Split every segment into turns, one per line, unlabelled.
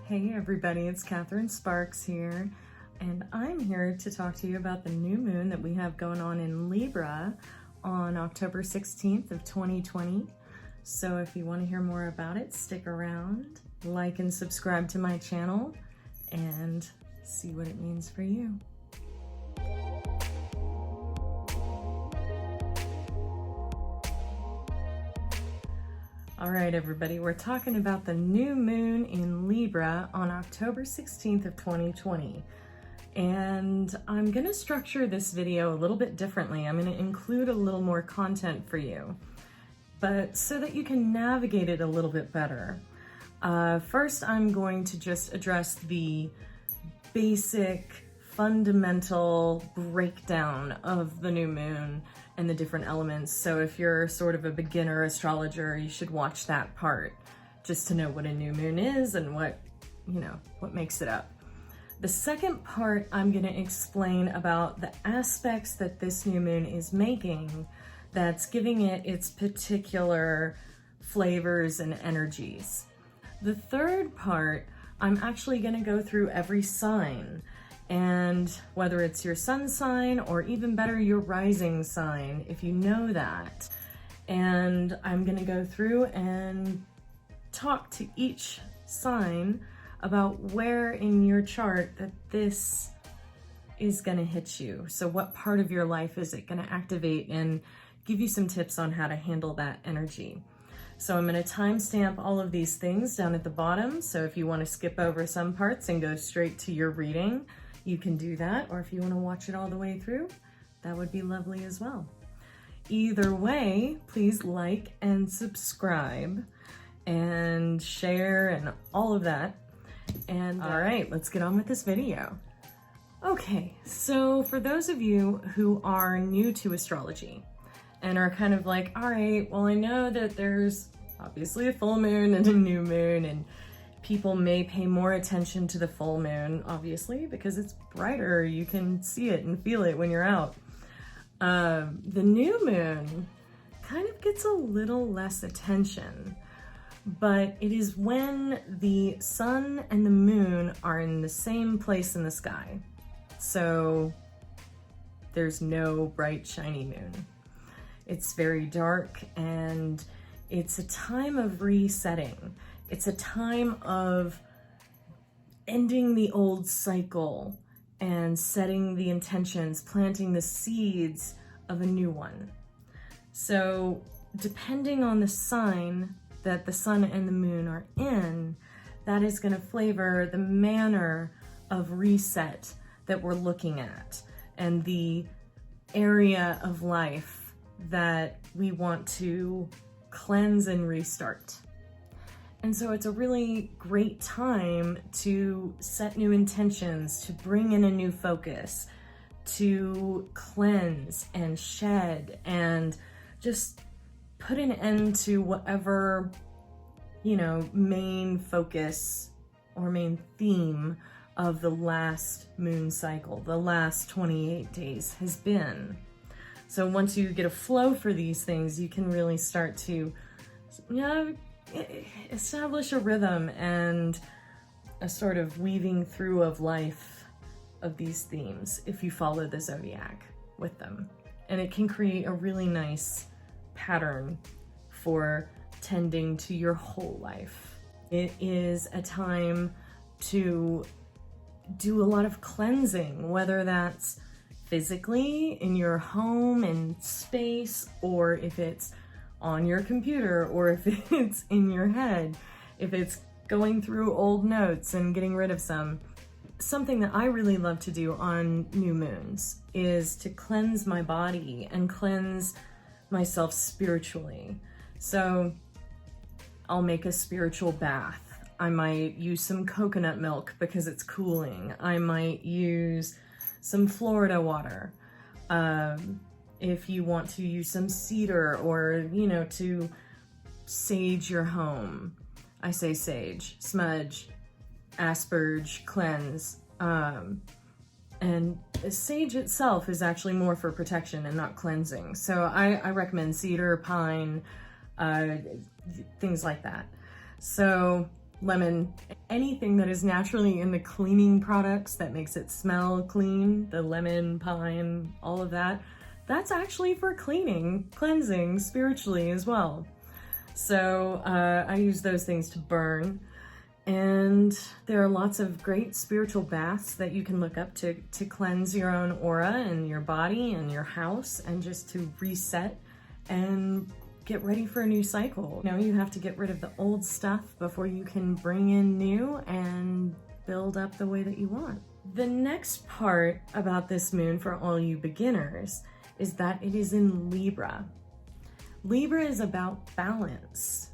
Hey everybody, it's Catherine Sparks here, and I'm here to talk to you about the new moon that we have going on in Libra on October 16th of 2020. So if you want to hear more about it, stick around, like and subscribe to my channel, and see what it means for you. All right, everybody, we're talking about the new moon in Libra on October 16th of 2020. And I'm gonna structure this video a little bit differently. I'm gonna include a little more content for you, but so that you can navigate it a little bit better. First, I'm going to just address the basic, fundamental breakdown of the new moon and the different elements. So if you're sort of a beginner astrologer, you should watch that part just to know what a new moon is and what makes it up. The second part, I'm going to explain about the aspects that this new moon is making that's giving it its particular flavors and energies. The third part, I'm actually going to go through every sign, and whether it's your sun sign or even better, your rising sign, if you know that. And I'm gonna go through and talk to each sign about where in your chart that this is gonna hit you. So what part of your life is it gonna activate, and give you some tips on how to handle that energy. So I'm gonna timestamp all of these things down at the bottom. So if you wanna skip over some parts and go straight to your reading, you can do that, or if you want to watch it all the way through, that would be lovely as well. Either way, please like and subscribe and share and all of that. And all right, let's get on with this video. Okay, so for those of you who are new to astrology and are kind of like, all right, well, I know that there's obviously a full moon and a new moon, and people may pay more attention to the full moon, obviously, because it's brighter. You can see it and feel it when you're out. The new moon kind of gets a little less attention, but it is when the sun and the moon are in the same place in the sky. So there's no bright, shiny moon. It's very dark, and it's a time of resetting. It's a time of ending the old cycle and setting the intentions, planting the seeds of a new one. So depending on the sign that the sun and the moon are in, that is going to flavor the manner of reset that we're looking at and the area of life that we want to cleanse and restart. And so it's a really great time to set new intentions, to bring in a new focus, to cleanse and shed and just put an end to whatever, main focus or main theme of the last moon cycle, the last 28 days has been. So once you get a flow for these things, you can really start to, establish a rhythm and a sort of weaving through of life of these themes if you follow the Zodiac with them. And it can create a really nice pattern for tending to your whole life. It is a time to do a lot of cleansing, whether that's physically in your home and space, or if it's on your computer, or if it's in your head, if it's going through old notes and getting rid of some. Something that I really love to do on new moons is to cleanse my body and cleanse myself spiritually. So I'll make a spiritual bath. I might use some coconut milk because it's cooling. I might use some Florida water. If you want to use some cedar or, to sage your home. I say sage, smudge, asperge, cleanse. And sage itself is actually more for protection and not cleansing. So I recommend cedar, pine, things like that. So lemon, anything that is naturally in the cleaning products that makes it smell clean, the lemon, pine, all of that, that's actually for cleaning, cleansing spiritually as well. So I use those things to burn. And there are lots of great spiritual baths that you can look up to cleanse your own aura and your body and your house, and just to reset and get ready for a new cycle. You know, you have to get rid of the old stuff before you can bring in new and build up the way that you want. The next part about this moon for all you beginners is that it is in Libra. Libra is about balance.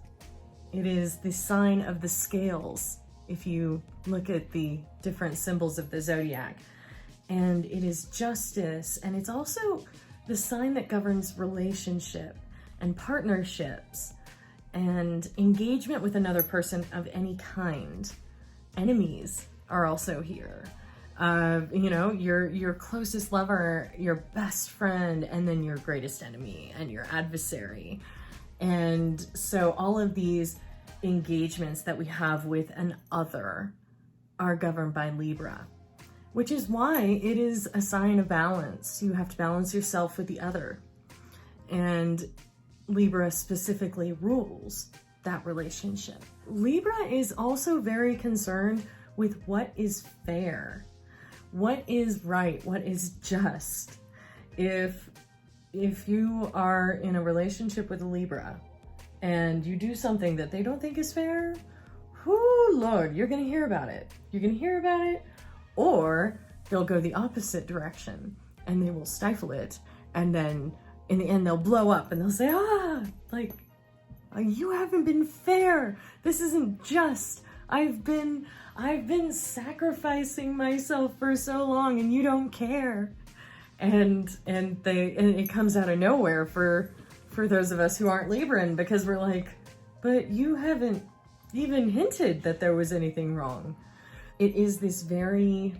It is the sign of the scales, if you look at the different symbols of the zodiac. And it is justice, and it's also the sign that governs relationship and partnerships and engagement with another person of any kind. Enemies are also here. You know, your closest lover, your best friend, and then your greatest enemy and your adversary. And so all of these engagements that we have with an other are governed by Libra, which is why it is a sign of balance. You have to balance yourself with the other. And Libra specifically rules that relationship. Libra is also very concerned with what is fair, what is right, what is just. If you are in a relationship with a Libra and you do something that they don't think is fair, whoo, Lord, you're gonna hear about it. You're gonna hear about it, or they'll go the opposite direction and they will stifle it, and then in the end they'll blow up and they'll say, like, you haven't been fair. This isn't just. I've been sacrificing myself for so long and you don't care. And it comes out of nowhere for those of us who aren't Libran, because we're like, but you haven't even hinted that there was anything wrong. It is this very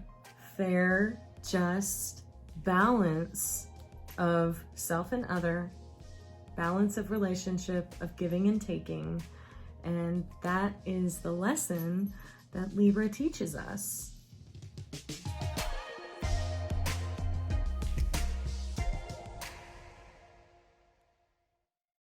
fair, just balance of self and other, balance of relationship, of giving and taking. And that is the lesson that Libra teaches us.